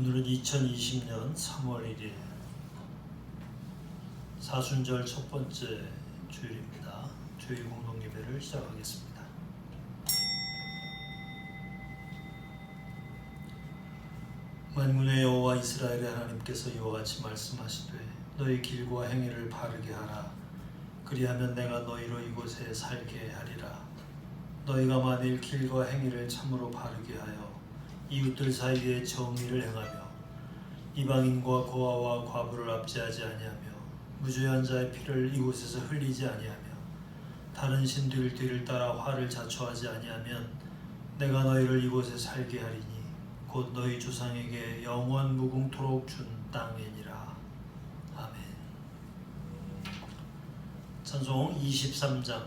오늘은 2020년 3월 1일 사순절 첫 번째 주일입니다. 주일 공동 예배를 시작하겠습니다. 만군의 여호와 이스라엘의 하나님께서 이와 같이 말씀하시되 너희 길과 행위를 바르게 하라. 그리하면 내가 너희로 이곳에 살게 하리라. 너희가 만일 길과 행위를 참으로 바르게 하여 이웃들 사이에 정의를 행하며 이방인과 고아와 과부를 압제하지 아니하며 무죄한 자의 피를 이곳에서 흘리지 아니하며 다른 신들 뒤를 따라 화를 자초하지 아니하면 내가 너희를 이곳에 살게 하리니 곧 너희 조상에게 영원 무궁토록 준 땅이니라. 아멘. 찬송 23장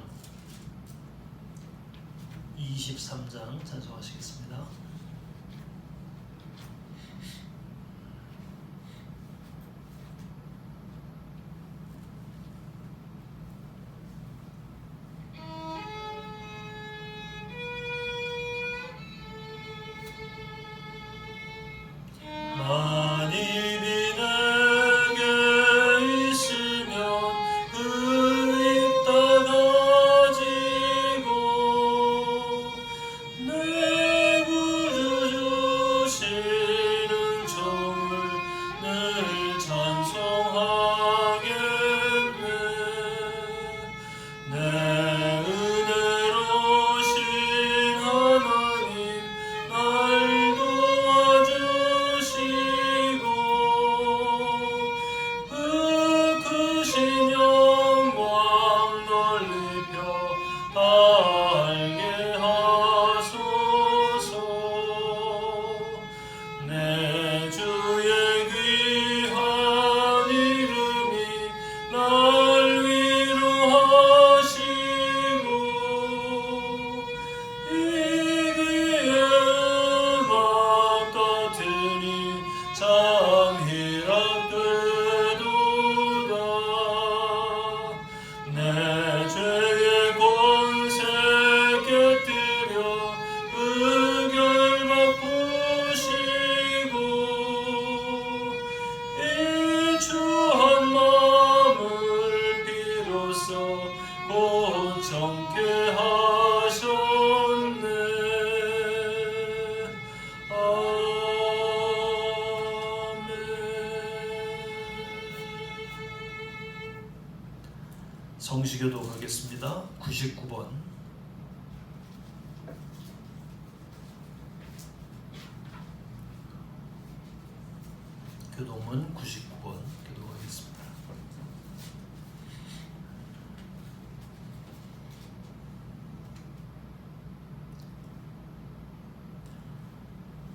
찬송하시겠습니다. 성시교도 가겠습니다. 99번 교동문 99번 교도하겠습니다.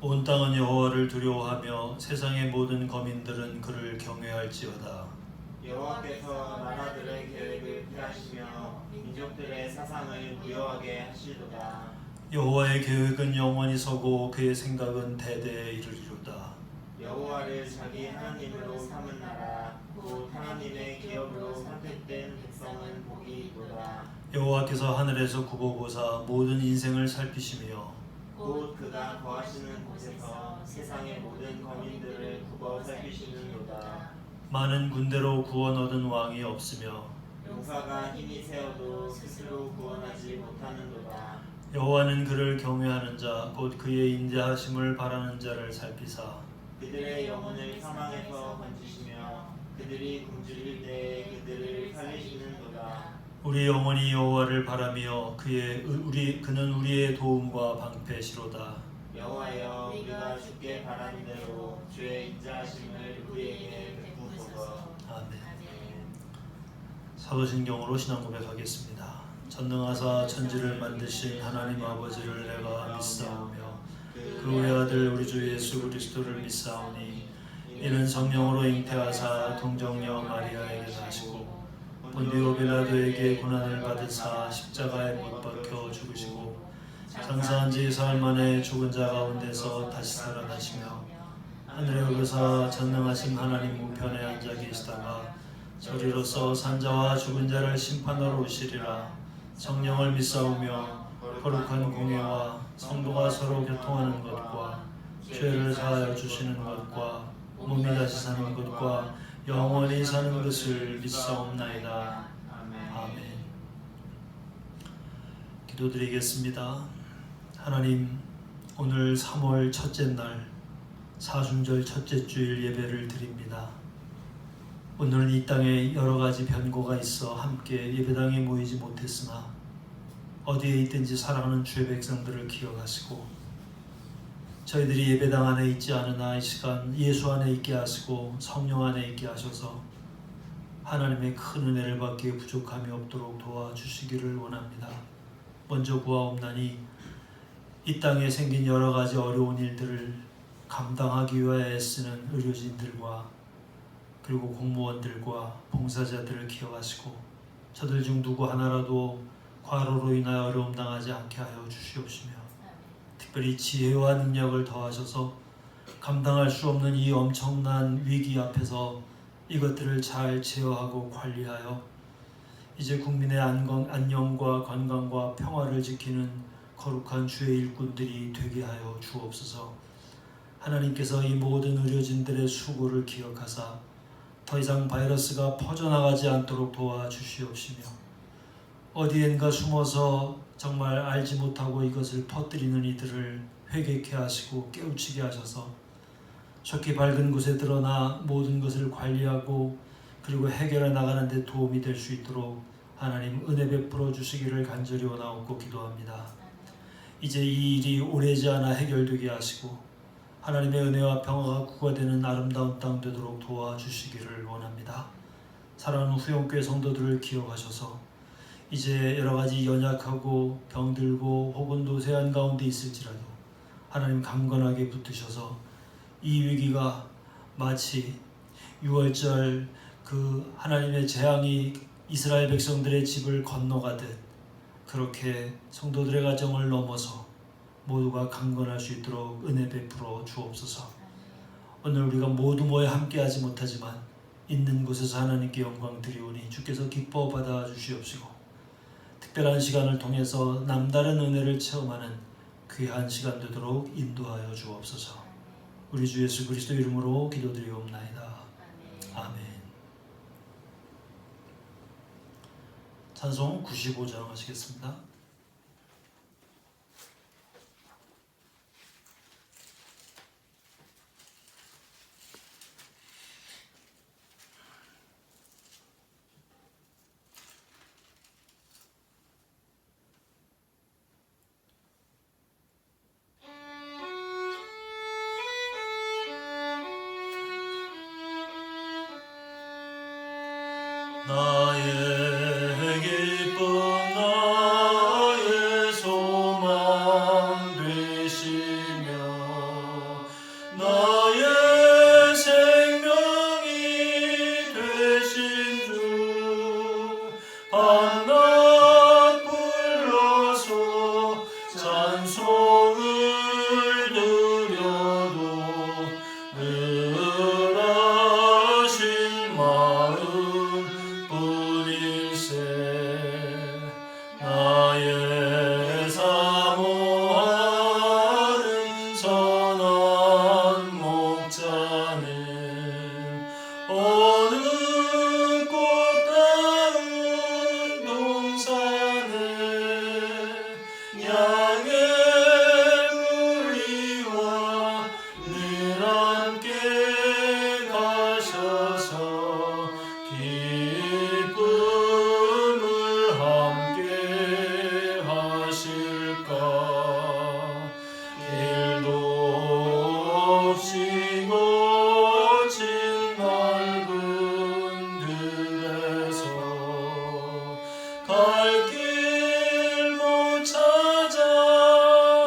온 땅은 여호와를 두려워하며 세상의 모든 거민들은 그를 경외할지어다. 여호와께서 나라들의 계획을 피하시며 민족들의 사상을 무효하게 하시도다. 여호와의 계획은 영원히 서고 그의 생각은 대대에 이르리로다. 여호와를 자기 하나님으로 삼은 나라 곧 하나님의 기업으로 선택된 백성은 복이 있도다. 여호와께서 하늘에서 굽어보사 모든 인생을 살피시며 곧 그가 거하시는 곳에서 세상의 모든 거민들을 굽어 살피시는도다. 많은 군대로 구원 얻은 왕이 없으며 용사가 힘이 세어도 스스로 구원하지 못하는도다. 여호와는 그를 경외하는 자 곧 그의 인자하심을 바라는 자를 살피사 그들의 영혼을 사망에서 건지시며 그들이 굶주릴 때에 그들을 살리시는도다. 우리 영혼이 여호와를 바라며 그는 우리의 도움과 방패시로다. 여호와여, 우리가 주께 바라는 대로 주의 인자하심을 우리에게 베푸소서. 아멘. 사도신경으로 신앙 고백하겠습니다. 전능하사 천지를 만드신 하나님 아버지를 내가 믿사오며 그 외아들 우리 주 예수 그리스도를 믿사오니 이는 성령으로 잉태하사 동정녀 마리아에게 나시고 본디오 빌라도에게 고난을 받으사 십자가에 못 박혀 죽으시고 장사한 지 사흘 만에 죽은 자 가운데서 다시 살아나시며 하늘에 오르사 전능하신 하나님 우편에 앉아 계시다가 저리로서 산자와 죽은 자를 심판하러 오시리라. 성령을 믿사오며 거룩한 공예와 성도가 서로 교통하는 것과 죄를 사하여 주시는 것과 몸이 다시 사는 것과 영원히 사는 것을 믿사옵나이다. 아멘. 기도드리겠습니다. 하나님, 오늘 3월 첫째 날 사순절 첫째 주일 예배를 드립니다. 오늘은 이 땅에 여러 가지 변고가 있어 함께 예배당에 모이지 못했으나 어디에 있든지 사랑하는 주의 백성들을 기억하시고 저희들이 예배당 안에 있지 않으나 이 시간 예수 안에 있게 하시고 성령 안에 있게 하셔서 하나님의 큰 은혜를 받기에 부족함이 없도록 도와주시기를 원합니다. 먼저 구하옵나니 이 땅에 생긴 여러 가지 어려운 일들을 감당하기 위하여 애쓰는 의료진들과 그리고 공무원들과 봉사자들을 기억하시고 저들 중 누구 하나라도 과로로 인하여 어려움 당하지 않게 하여 주시옵시며 특별히 지혜와 능력을 더하셔서 감당할 수 없는 이 엄청난 위기 앞에서 이것들을 잘 제어하고 관리하여 이제 국민의 안녕과 건강과 평화를 지키는 거룩한 주의 일꾼들이 되게 하여 주옵소서. 하나님께서 이 모든 의료진들의 수고를 기억하사 더 이상 바이러스가 퍼져나가지 않도록 도와주시옵시며 어디엔가 숨어서 정말 알지 못하고 이것을 퍼뜨리는 이들을 회개케 하시고 깨우치게 하셔서 좋게 밝은 곳에 드러나 모든 것을 관리하고 그리고 해결해 나가는 데 도움이 될 수 있도록 하나님 은혜 베풀어 주시기를 간절히 원하옵고 기도합니다. 이제 이 일이 오래지 않아 해결되게 하시고 하나님의 은혜와 평화가 구가되는 아름다운 땅 되도록 도와주시기를 원합니다. 사랑하는 후영교회 성도들을 기억하셔서 이제 여러 가지 연약하고 병들고 혹은 노쇠한 가운데 있을지라도 하나님 강건하게 붙드셔서 이 위기가 마치 6월절 그 하나님의 재앙이 이스라엘 백성들의 집을 건너가듯 그렇게 성도들의 가정을 넘어서 모두가 강건할 수 있도록 은혜 베풀어 주옵소서. 오늘 우리가 모두 모여 함께하지 못하지만 있는 곳에서 하나님께 영광 드리오니 주께서 기뻐 받아 주시옵시고 특별한 시간을 통해서 남다른 은혜를 체험하는 귀한 시간 되도록 인도하여 주옵소서. 우리 주 예수 그리스도 이름으로 기도드리옵나이다. 아멘. 찬송 95장 하시겠습니다. 나의 기쁨 나의 소망 되시며 나의 생명이 되신 주 밤낮 불러서 찬송을 드려도 늘 하신 마음 나의 사모하는 선한 목자는 어느 꽃다운 동산에 양의 무리와 늘 함께 가셔서 기쁨을 함께 하실까. 길도 없이 거친 넓은 들에서 갈 길 못 찾아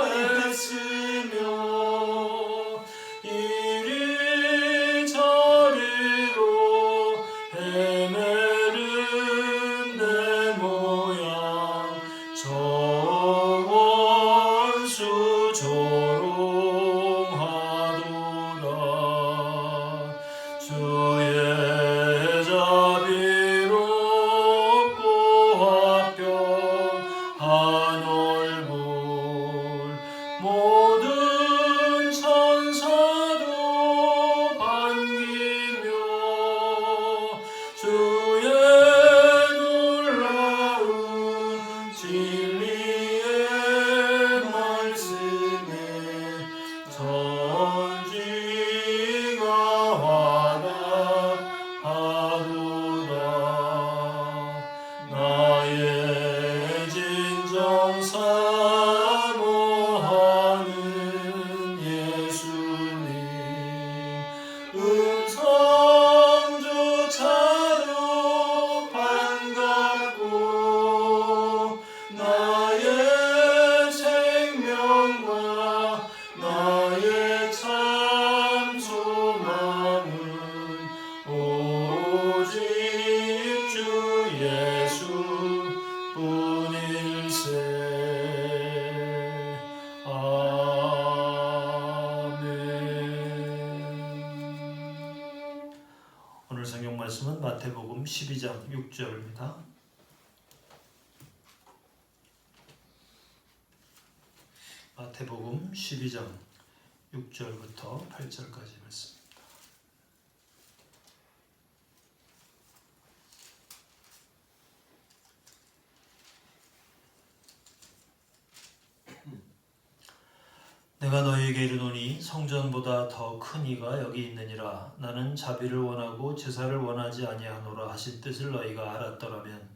애쓰며 이리 저리로 헤매는 내 모양 저원수 조롱하도다. 주의 오늘 성경 말씀은 마태복음 12장 6절입니다. 마태복음 12장 6절부터 8절까지 말씀입니다. 내가 너희에게 이르노니 성전보다 더 큰 이가 여기 있느니라. 나는 자비를 원하고 제사를 원하지 아니하노라 하신 뜻을 너희가 알았더라면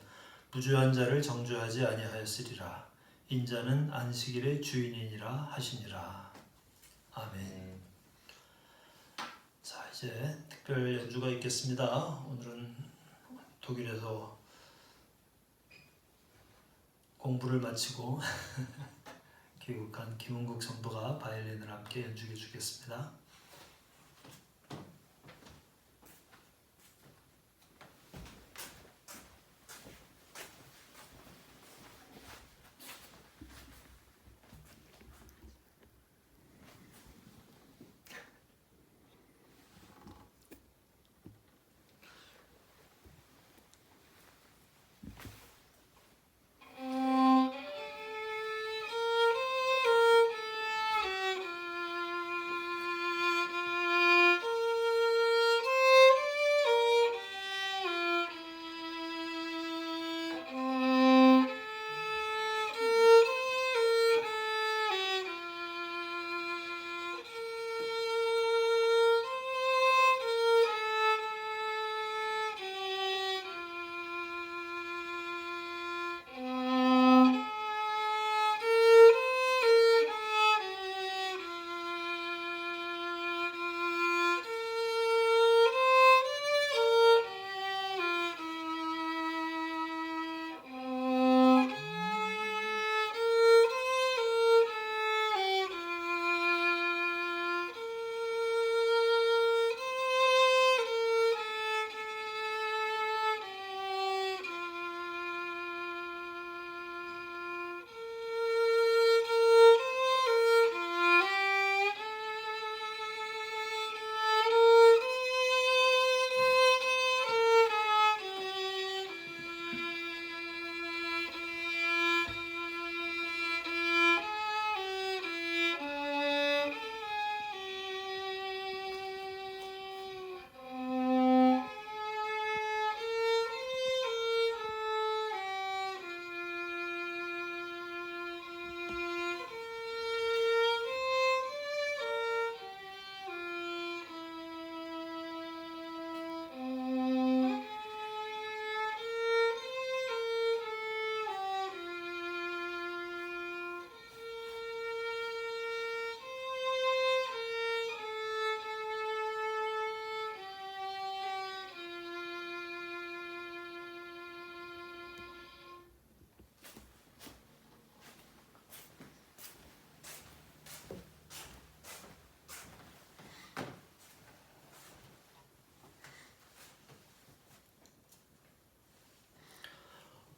부주한 자를 정죄하지 아니하였으리라. 인자는 안식일의 주인이니라 하시니라. 아멘. 자, 이제 특별 연주가 있겠습니다. 오늘은 독일에서 공부를 마치고 귀국한 김은국 성도가 바이올린을 함께 연주해 주겠습니다.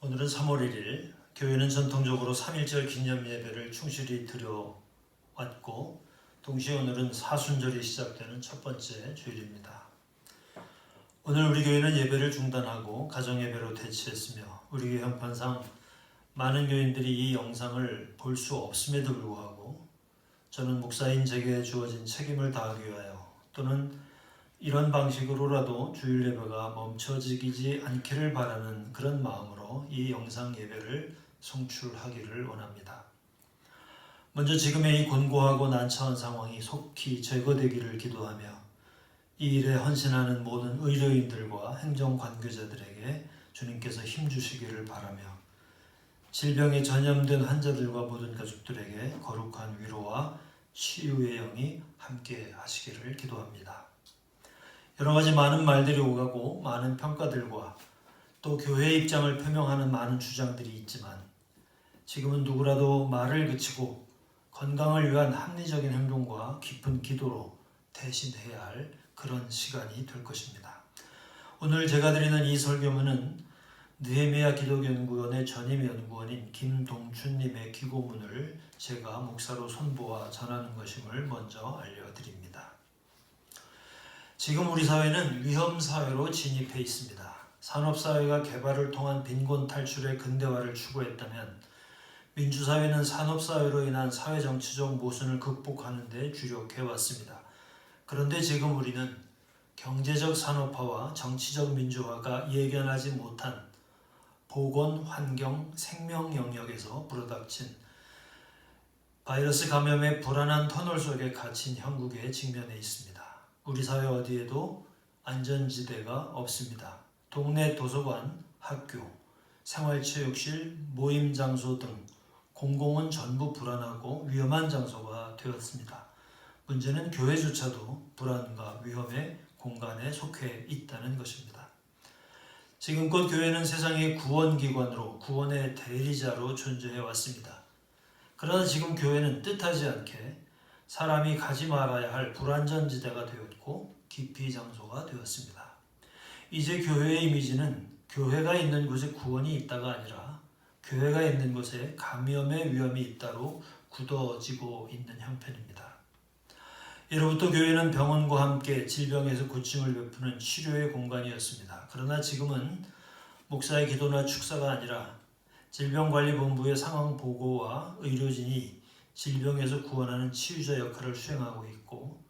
오늘은 3월 1일, 교회는 전통적으로 3.1절 기념 예배를 충실히 드려왔고 동시에 오늘은 사순절이 시작되는 첫 번째 주일입니다. 오늘 우리 교회는 예배를 중단하고 가정예배로 대체했으며 우리 교회 형편상 많은 교인들이 이 영상을 볼 수 없음에도 불구하고 저는 목사인 제게 주어진 책임을 다하기 위하여 또는 이런 방식으로라도 주일 예배가 멈춰지지 않기를 바라는 그런 마음으로 이 영상 예배를 송출하기를 원합니다. 먼저 지금의 이 곤고하고 난처한 상황이 속히 제거되기를 기도하며 이 일에 헌신하는 모든 의료인들과 행정 관계자들에게 주님께서 힘주시기를 바라며 질병에 전염된 환자들과 모든 가족들에게 거룩한 위로와 치유의 영이 함께 하시기를 기도합니다. 여러 가지 많은 말들이 오가고 많은 평가들과 또 교회의 입장을 표명하는 많은 주장들이 있지만 지금은 누구라도 말을 그치고 건강을 위한 합리적인 행동과 깊은 기도로 대신해야 할 그런 시간이 될 것입니다. 오늘 제가 드리는 이 설교문은 느헤미야 기독연구원의 전임 연구원인 김동춘님의 기고문을 제가 목사로 손보아 전하는 것임을 먼저 알려드립니다. 지금 우리 사회는 위험 사회로 진입해 있습니다. 산업 사회가 개발을 통한 빈곤 탈출의 근대화를 추구했다면 민주사회는 산업 사회로 인한 사회 정치적 모순을 극복하는 데 주력해 왔습니다. 그런데 지금 우리는 경제적 산업화와 정치적 민주화가 예견하지 못한 보건, 환경, 생명 영역에서 불어닥친 바이러스 감염의 불안한 터널 속에 갇힌 형국에 직면해 있습니다. 우리 사회 어디에도 안전지대가 없습니다. 동네 도서관, 학교, 생활체육실, 모임 장소 등 공공은 전부 불안하고 위험한 장소가 되었습니다. 문제는 교회조차도 불안과 위험의 공간에 속해 있다는 것입니다. 지금껏 교회는 세상의 구원기관으로 구원의 대리자로 존재해 왔습니다. 그러나 지금 교회는 뜻하지 않게 사람이 가지 말아야 할 불안전지대가 되었고 기피 장소가 되었습니다. 이제 교회의 이미지는 교회가 있는 곳에 구원이 있다가 아니라 교회가 있는 곳에 감염의 위험이 있다로 굳어지고 있는 형편입니다. 예로부터 교회는 병원과 함께 질병에서 고침을 베푸는 치료의 공간이었습니다. 그러나 지금은 목사의 기도나 축사가 아니라 질병관리본부의 상황 보고와 의료진이 질병에서 구원하는 치유자 역할을 수행하고 있고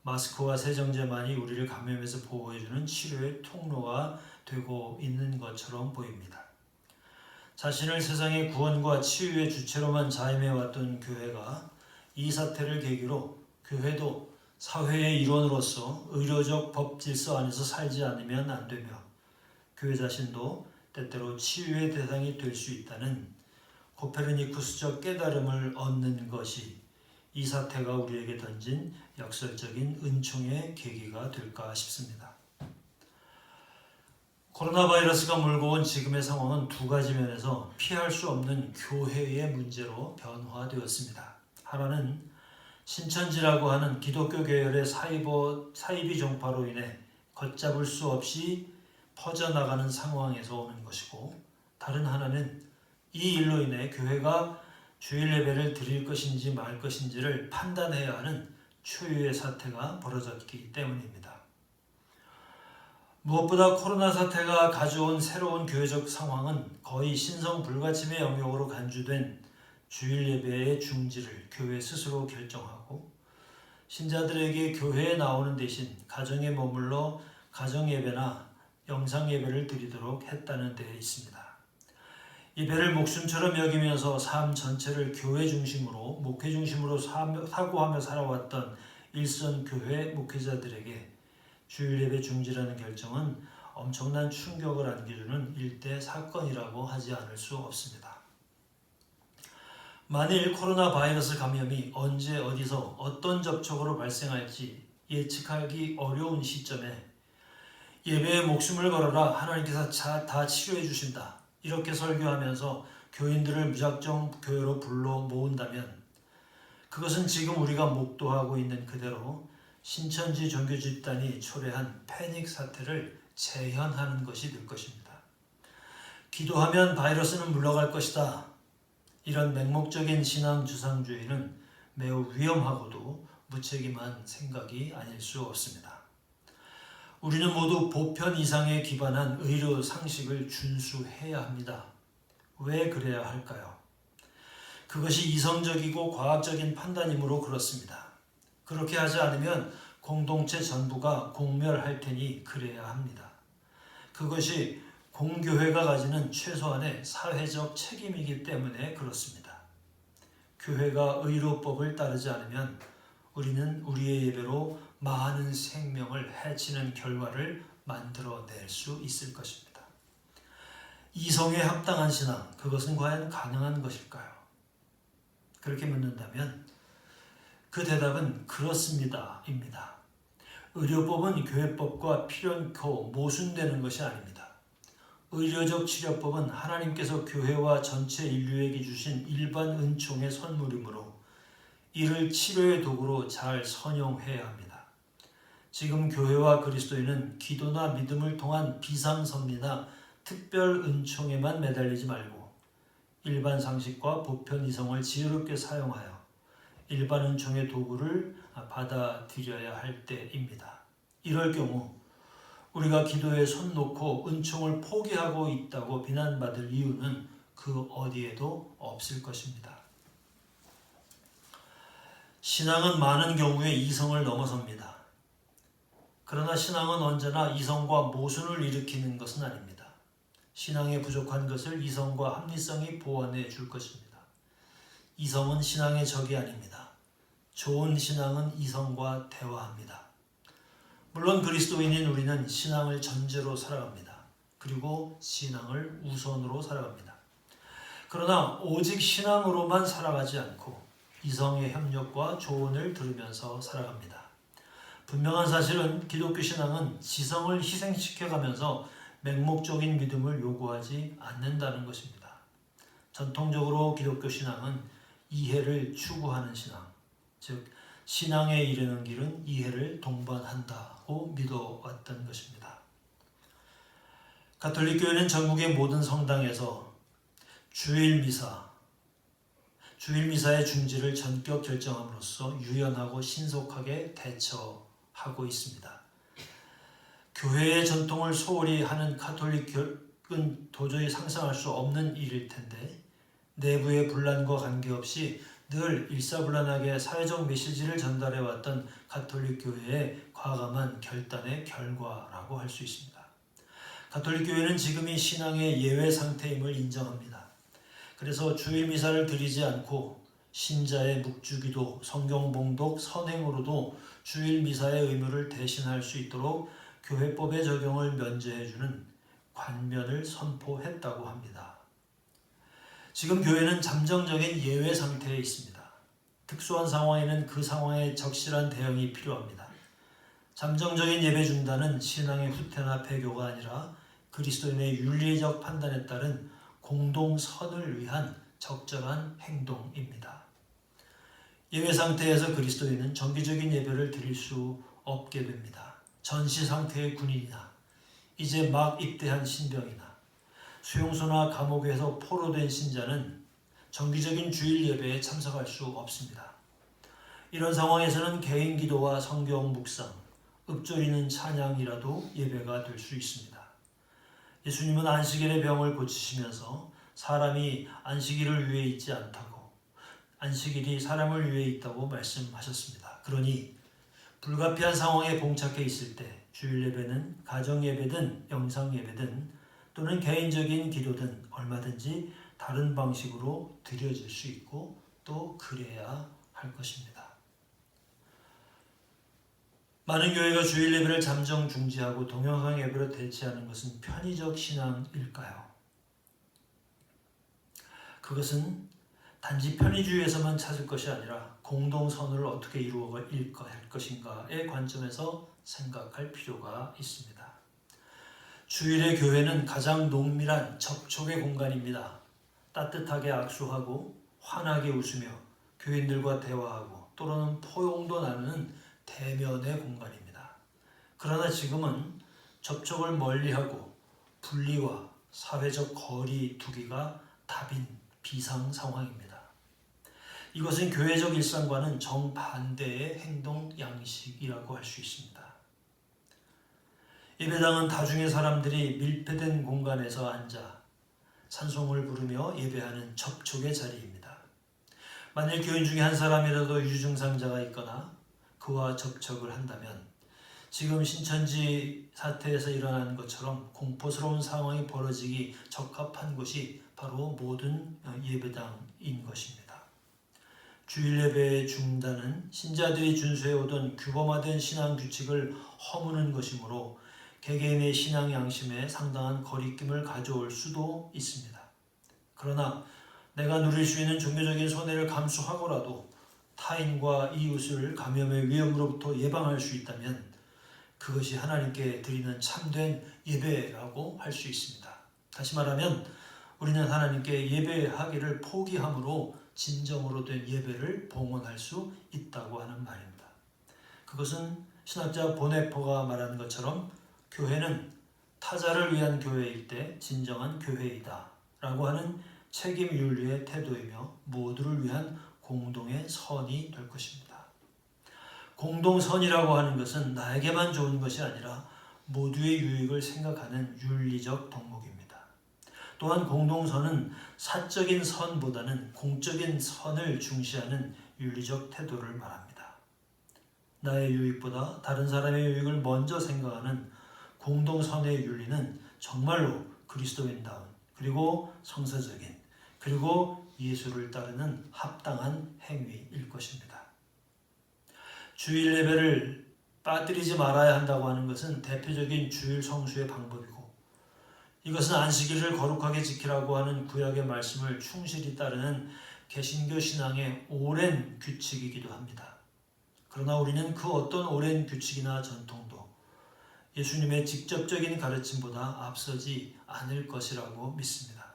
마스크와 세정제만이 우리를 감염에서 보호해주는 치료의 통로가 되고 있는 것처럼 보입니다. 자신을 세상의 구원과 치유의 주체로만 자임해왔던 교회가 이 사태를 계기로 교회도 사회의 일원으로서 의료적 법 질서 안에서 살지 않으면 안 되며 교회 자신도 때때로 치유의 대상이 될 수 있다는 코페르니쿠스적 깨달음을 얻는 것이 이 사태가 우리에게 던진 역설적인 은총의 계기가 될까 싶습니다. 코로나 바이러스가 몰고 온 지금의 상황은 두 가지 면에서 피할 수 없는 교회의 문제로 변화되었습니다. 하나는 신천지라고 하는 기독교 계열의 사이비 종파로 인해 걷잡을 수 없이 퍼져나가는 상황에서 오는 것이고 다른 하나는 이 일로 인해 교회가 주일 예배를 드릴 것인지 말 것인지를 판단해야 하는 초유의 사태가 벌어졌기 때문입니다. 무엇보다 코로나 사태가 가져온 새로운 교회적 상황은 거의 신성 불가침의 영역으로 간주된 주일 예배의 중지를 교회 스스로 결정하고 신자들에게 교회에 나오는 대신 가정에 머물러 가정 예배나 영상 예배를 드리도록 했다는 데 있습니다. 예배를 목숨처럼 여기면서 삶 전체를 교회 중심으로 목회 중심으로 사고하며 살아왔던 일선 교회 목회자들에게 주일 예배 중지라는 결정은 엄청난 충격을 안겨주는 일대 사건이라고 하지 않을 수 없습니다. 만일 코로나 바이러스 감염이 언제 어디서 어떤 접촉으로 발생할지 예측하기 어려운 시점에 예배에 목숨을 걸어라 하나님께서 다 치료해 주신다 이렇게 설교하면서 교인들을 무작정 교회로 불러 모은다면 그것은 지금 우리가 목도하고 있는 그대로 신천지 종교 집단이 초래한 패닉 사태를 재현하는 것이 될 것입니다. 기도하면 바이러스는 물러갈 것이다. 이런 맹목적인 신앙 주상주의는 매우 위험하고도 무책임한 생각이 아닐 수 없습니다. 우리는 모두 보편 이상에 기반한 의료 상식을 준수해야 합니다. 왜 그래야 할까요? 그것이 이성적이고 과학적인 판단이므로 그렇습니다. 그렇게 하지 않으면 공동체 전부가 공멸할 테니 그래야 합니다. 그것이 공교회가 가지는 최소한의 사회적 책임이기 때문에 그렇습니다. 교회가 의료법을 따르지 않으면 우리는 우리의 예배로 많은 생명을 해치는 결과를 만들어낼 수 있을 것입니다. 이성에 합당한 신앙, 그것은 과연 가능한 것일까요? 그렇게 묻는다면 그 대답은 그렇습니다. 입니다. 의료법은 교회법과 필연코 모순되는 것이 아닙니다. 의료적 치료법은 하나님께서 교회와 전체 인류에게 주신 일반 은총의 선물이므로 이를 치료의 도구로 잘 선용해야 합니다. 지금 교회와 그리스도인은 기도나 믿음을 통한 비상섭리나 특별 은총에만 매달리지 말고 일반 상식과 보편 이성을 지혜롭게 사용하여 일반 은총의 도구를 받아들여야 할 때입니다. 이럴 경우 우리가 기도에 손 놓고 은총을 포기하고 있다고 비난받을 이유는 그 어디에도 없을 것입니다. 신앙은 많은 경우에 이성을 넘어섭니다. 그러나 신앙은 언제나 이성과 모순을 일으키는 것은 아닙니다. 신앙의 부족한 것을 이성과 합리성이 보완해 줄 것입니다. 이성은 신앙의 적이 아닙니다. 좋은 신앙은 이성과 대화합니다. 물론 그리스도인인 우리는 신앙을 전제로 살아갑니다. 그리고 신앙을 우선으로 살아갑니다. 그러나 오직 신앙으로만 살아가지 않고 이성의 협력과 조언을 들으면서 살아갑니다. 분명한 사실은 기독교 신앙은 지성을 희생시켜가면서 맹목적인 믿음을 요구하지 않는다는 것입니다. 전통적으로 기독교 신앙은 이해를 추구하는 신앙, 즉 신앙에 이르는 길은 이해를 동반한다고 믿어왔던 것입니다. 가톨릭 교회는 전국의 모든 성당에서 주일미사의 중지를 전격 결정함으로써 유연하고 신속하게 대처하고 있습니다. 교회의 전통을 소홀히 하는 가톨릭은 도저히 상상할 수 없는 일일 텐데 내부의 분란과 관계없이 늘 일사불란하게 사회적 메시지를 전달해왔던 가톨릭 교회의 과감한 결단의 결과라고 할 수 있습니다. 가톨릭 교회는 지금이 신앙의 예외 상태임을 인정합니다. 그래서 주일 미사를 드리지 않고 신자의 묵주기도, 성경 봉독, 선행으로도 주일 미사의 의무를 대신할 수 있도록 교회법의 적용을 면제해주는 관면을 선포했다고 합니다. 지금 교회는 잠정적인 예외 상태에 있습니다. 특수한 상황에는 그 상황에 적실한 대응이 필요합니다. 잠정적인 예배 중단은 신앙의 후퇴나 배교가 아니라 그리스도인의 윤리적 판단에 따른 공동선을 위한 적절한 행동입니다. 예외 상태에서 그리스도인은 정기적인 예배를 드릴 수 없게 됩니다. 전시 상태의 군인이나 이제 막 입대한 신병이나 수용소나 감옥에서 포로된 신자는 정기적인 주일 예배에 참석할 수 없습니다. 이런 상황에서는 개인 기도와 성경 묵상, 읊조리는 찬양이라도 예배가 될 수 있습니다. 예수님은 안식일의 병을 고치시면서 사람이 안식일을 위해 있지 않다고 안식일이 사람을 위해 있다고 말씀하셨습니다. 그러니 불가피한 상황에 봉착해 있을 때 주일 예배는 가정 예배든 영상 예배든 또는 개인적인 기도든 얼마든지 다른 방식으로 드려질 수 있고 또 그래야 할 것입니다. 많은 교회가 주일 예배를 잠정 중지하고 동영상 예배로 대체하는 것은 편의적 신앙일까요? 그것은 단지 편의주의에서만 찾을 것이 아니라 공동선을 어떻게 이루어갈 것인가의 관점에서 생각할 필요가 있습니다. 주일의 교회는 가장 농밀한 접촉의 공간입니다. 따뜻하게 악수하고 환하게 웃으며 교인들과 대화하고 또는 포용도 나누는 대면의 공간입니다. 그러나 지금은 접촉을 멀리하고 분리와 사회적 거리 두기가 답인 비상 상황입니다. 이것은 교회적 일상과는 정반대의 행동 양식이라고 할 수 있습니다. 예배당은 다중의 사람들이 밀폐된 공간에서 앉아 찬송을 부르며 예배하는 접촉의 자리입니다. 만일 교인 중에 한 사람이라도 유증상자가 있거나 그와 접촉을 한다면 지금 신천지 사태에서 일어난 것처럼 공포스러운 상황이 벌어지기 적합한 곳이 바로 모든 예배당인 것입니다. 주일 예배의 중단은 신자들이 준수해오던 규범화된 신앙 규칙을 허무는 것이므로 개개인의 신앙 양심에 상당한 거리낌을 가져올 수도 있습니다. 그러나 내가 누릴 수 있는 종교적인 손해를 감수하고라도 타인과 이웃을 감염의 위험으로부터 예방할 수 있다면 그것이 하나님께 드리는 참된 예배라고 할 수 있습니다. 다시 말하면 우리는 하나님께 예배하기를 포기함으로 진정으로 된 예배를 봉헌할 수 있다고 하는 말입니다. 그것은 신학자 보네퍼가 말한 것처럼 교회는 타자를 위한 교회일 때 진정한 교회이다 라고 하는 책임 윤리의 태도이며 모두를 위한 공동의 선이 될 것입니다. 공동선이라고 하는 것은 나에게만 좋은 것이 아니라 모두의 유익을 생각하는 윤리적 덕목입니다. 또한 공동선은 사적인 선보다는 공적인 선을 중시하는 윤리적 태도를 말합니다. 나의 유익보다 다른 사람의 유익을 먼저 생각하는 공동선의 윤리는 정말로 그리스도인다운 그리고 성서적인 그리고 예수를 따르는 합당한 행위일 것입니다. 주일 예배를 빠뜨리지 말아야 한다고 하는 것은 대표적인 주일 성수의 방법이고 이것은 안식일을 거룩하게 지키라고 하는 구약의 말씀을 충실히 따르는 개신교 신앙의 오랜 규칙이기도 합니다. 그러나 우리는 그 어떤 오랜 규칙이나 전통도 예수님의 직접적인 가르침보다 앞서지 않을 것이라고 믿습니다.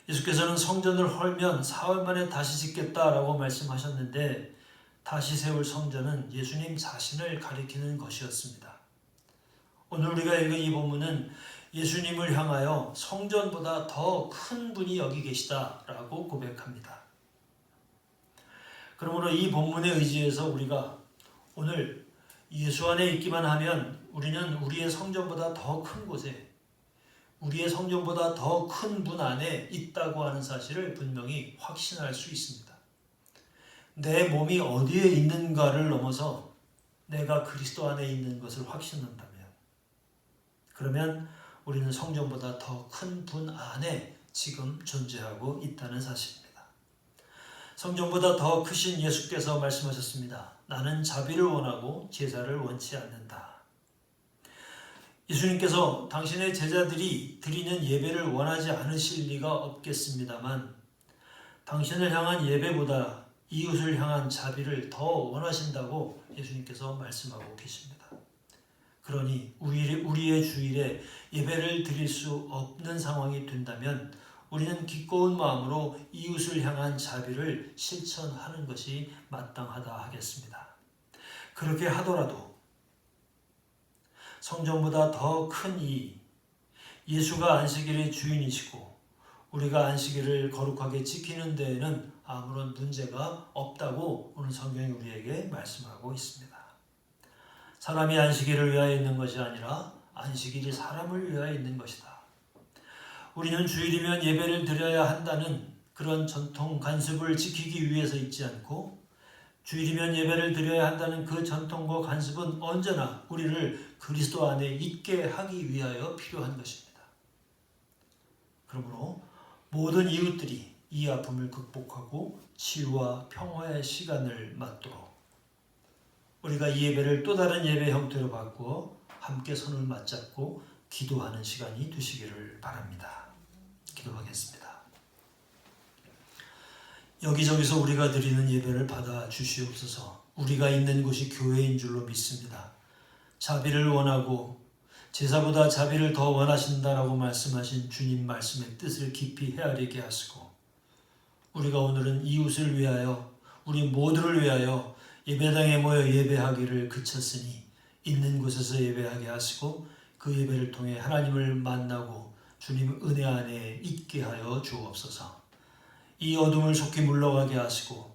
예수께서는 성전을 헐면 사흘 만에 다시 짓겠다라고 말씀하셨는데 다시 세울 성전은 예수님 자신을 가리키는 것이었습니다. 오늘 우리가 읽은 이 본문은 예수님을 향하여 성전보다 더 큰 분이 여기 계시다라고 고백합니다. 그러므로 이 본문에 의지해서 우리가 오늘 예수 안에 있기만 하면 우리는 우리의 성전보다 더 큰 곳에 우리의 성전보다 더 큰 분 안에 있다고 하는 사실을 분명히 확신할 수 있습니다. 내 몸이 어디에 있는가를 넘어서 내가 그리스도 안에 있는 것을 확신한다면 그러면 우리는 성전보다 더 큰 분 안에 지금 존재하고 있다는 사실입니다. 성전보다 더 크신 예수께서 말씀하셨습니다. 나는 자비를 원하고 제사를 원치 않는다. 예수님께서 당신의 제자들이 드리는 예배를 원하지 않으실 리가 없겠습니다만 당신을 향한 예배보다 이웃을 향한 자비를 더 원하신다고 예수님께서 말씀하고 계십니다. 그러니 우리의 주일에 예배를 드릴 수 없는 상황이 된다면 우리는 기꺼운 마음으로 이웃을 향한 자비를 실천하는 것이 마땅하다 하겠습니다. 그렇게 하더라도 성전보다 더 큰 이 예수가 안식일의 주인이시고 우리가 안식일을 거룩하게 지키는 데에는 아무런 문제가 없다고 오늘 성경이 우리에게 말씀하고 있습니다. 사람이 안식일을 위하여 있는 것이 아니라 안식일이 사람을 위하여 있는 것이다. 우리는 주일이면 예배를 드려야 한다는 그런 전통 관습을 지키기 위해서 있지 않고 주일이면 예배를 드려야 한다는 그 전통과 관습은 언제나 우리를 그리스도 안에 있게 하기 위하여 필요한 것입니다. 그러므로 모든 이웃들이 이 아픔을 극복하고 치유와 평화의 시간을 맞도록 우리가 이 예배를 또 다른 예배 형태로 바꾸어 함께 손을 맞잡고 기도하는 시간이 되시기를 바랍니다. 기도하겠습니다. 여기저기서 우리가 드리는 예배를 받아 주시옵소서. 우리가 있는 곳이 교회인 줄로 믿습니다. 자비를 원하고 제사보다 자비를 더 원하신다라고 말씀하신 주님 말씀의 뜻을 깊이 헤아리게 하시고 우리가 오늘은 이웃을 위하여 우리 모두를 위하여 예배당에 모여 예배하기를 그쳤으니 있는 곳에서 예배하게 하시고 그 예배를 통해 하나님을 만나고 주님 은혜 안에 있게 하여 주옵소서. 이 어둠을 속히 물러가게 하시고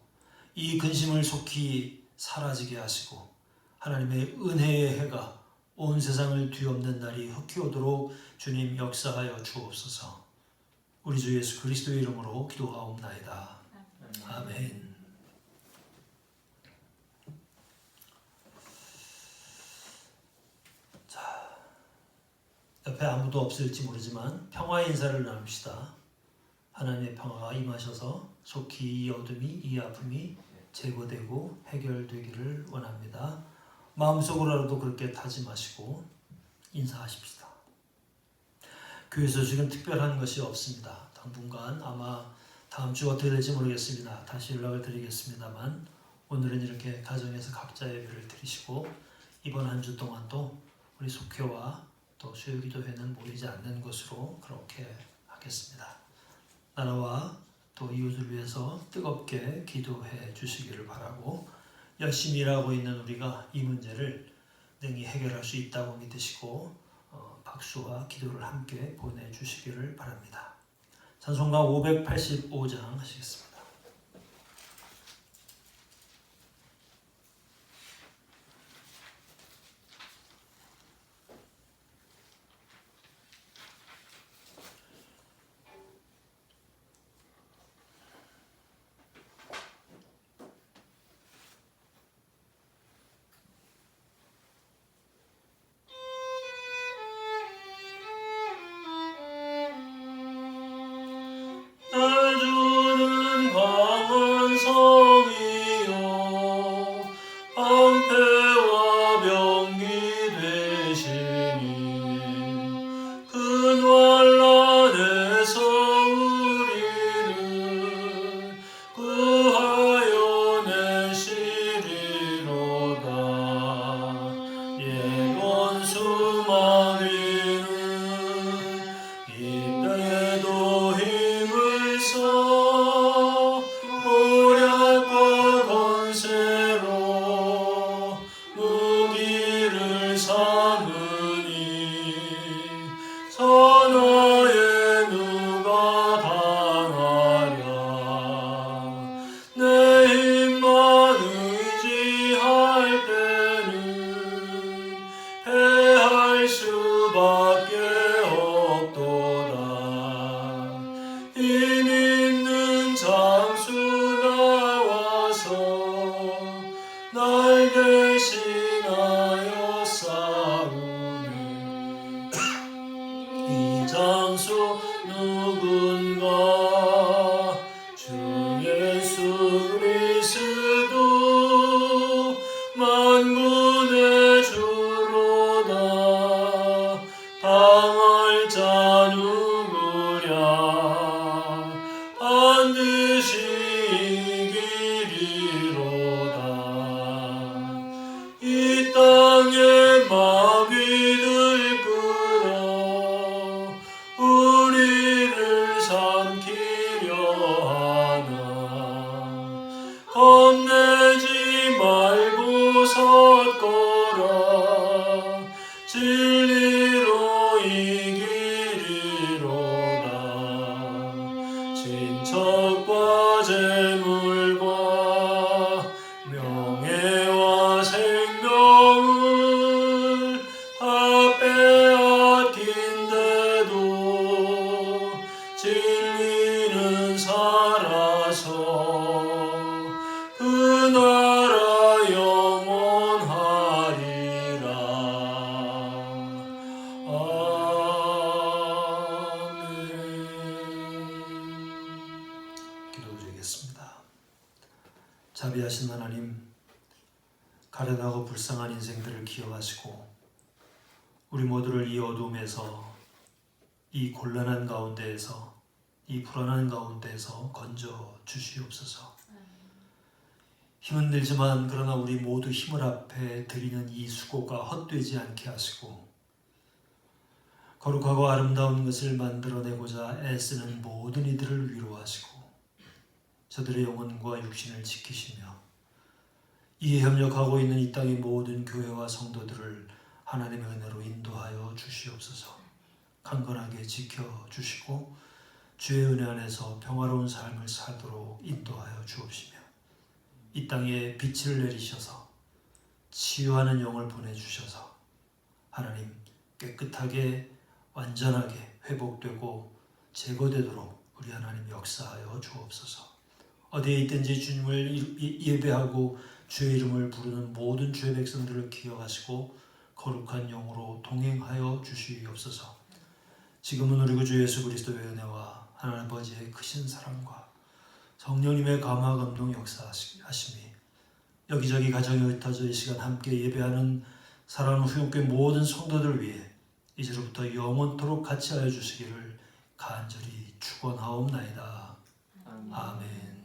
이 근심을 속히 사라지게 하시고 하나님의 은혜의 해가 온 세상을 뒤엎는 날이 흑히 오도록 주님 역사하여 주옵소서. 우리 주 예수 그리스도의 이름으로 기도하옵나이다. 아멘. 자, 옆에 아무도 없을지 모르지만 평화의 인사를 나눕시다. 하나님의 평화가 임하셔서 속히 이 어둠이 이 아픔이 제거되고 해결되기를 원합니다. 마음속으로라도 그렇게 다짐하시고 인사하십시다. 교회에서 지금 특별한 것이 없습니다. 당분간 아마 다음 주 어떻게 될지 모르겠습니다. 다시 연락을 드리겠습니다만 오늘은 이렇게 가정에서 각자 예배를 드리시고 이번 한 주 동안도 우리 속회와 또 수요기도회는 모이지 않는 것으로 그렇게 하겠습니다. 나라와 또 이웃을 위해서 뜨겁게 기도해 주시기를 바라고 열심히 일하고 있는 우리가 이 문제를 능히 해결할 수 있다고 믿으시고 박수와 기도를 함께 보내주시기를 바랍니다. 찬송가 585장 하시겠습니다. 장수 누군가 주 예수 그리스도 만군의 주로다 당할 자 누구랴 반드시 이기리로다 이 땅에 마귀들 끌어 우리를 삼키려 하나 겁내지 말고 섰거라 진리로 이기리로다 친척과 재물과 명예와 생명을 다 빼앗긴데도 진리는 살아서 그 나라 영원하리라. 아멘. 기도드리겠습니다. 자비하신 하나님, 가련하고 불쌍한 인생들을 기억하시고 우리 모두를 이 어둠에서, 이 곤란한 가운데에서, 이 불안한 가운데에서 건져 주시옵소서. 힘은 들지만 그러나 우리 모두 힘을 앞에 드리는 이 수고가 헛되지 않게 하시고 거룩하고 아름다운 것을 만들어내고자 애쓰는 모든 이들을 위로하시고 저들의 영혼과 육신을 지키시며 이에 협력하고 있는 이 땅의 모든 교회와 성도들을 하나님의 은혜로 인도하여 주시옵소서. 강건하게 지켜주시고 주의 은혜 안에서 평화로운 삶을 살도록 인도하여 주옵시며 이 땅에 빛을 내리셔서 치유하는 영을 보내주셔서 하나님 깨끗하게 완전하게 회복되고 제거되도록 우리 하나님 역사하여 주옵소서. 어디에 있든지 주님을 예배하고 주의 이름을 부르는 모든 주의 백성들을 기억하시고 거룩한 영으로 동행하여 주시옵소서. 지금은 우리 구주 예수 그리스도의 은혜와 하나님 아버지의 크신 사랑과 성령님의 감화 감동 역사하심이 여기저기 가정에 흩어져 이 시간 함께 예배하는 사랑하는 후용교회 모든 성도들 위해 이제로부터 영원토록 같이 하여 주시기를 간절히 축원하옵나이다. 아멘.